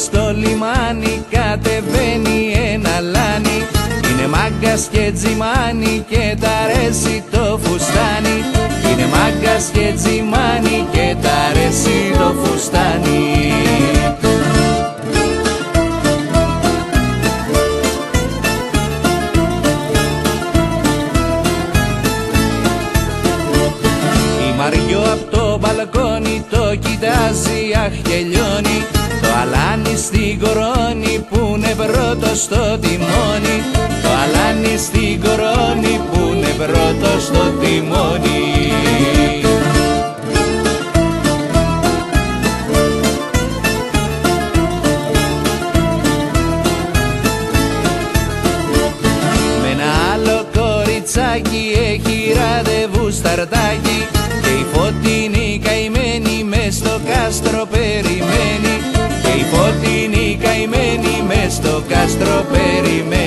στο λιμάνι κατεβαίνει ένα λάνι. Είναι μάγκας και τζιμάνι και τ' αρέσει το φουστάνι. Είναι μάγκας και τζιμάνι και τ' αρέσει το φουστάνι. Μαριό απ' το μπαλκόνι το κοιτάζει, αχ και λιώνει. Το αλάνι στην κορώνη που είναι πρώτο στο τιμόνι. Το αλάνι στην κορώνη που είναι πρώτο στο τιμόνι. Με ένα άλλο κοριτσάκι έχει ραντεβού σταρτάκι. Και η Φωτεινή καημένη μες στο κάστρο περιμένει. Και η Φωτεινή καημένη μες στο κάστρο περιμένει.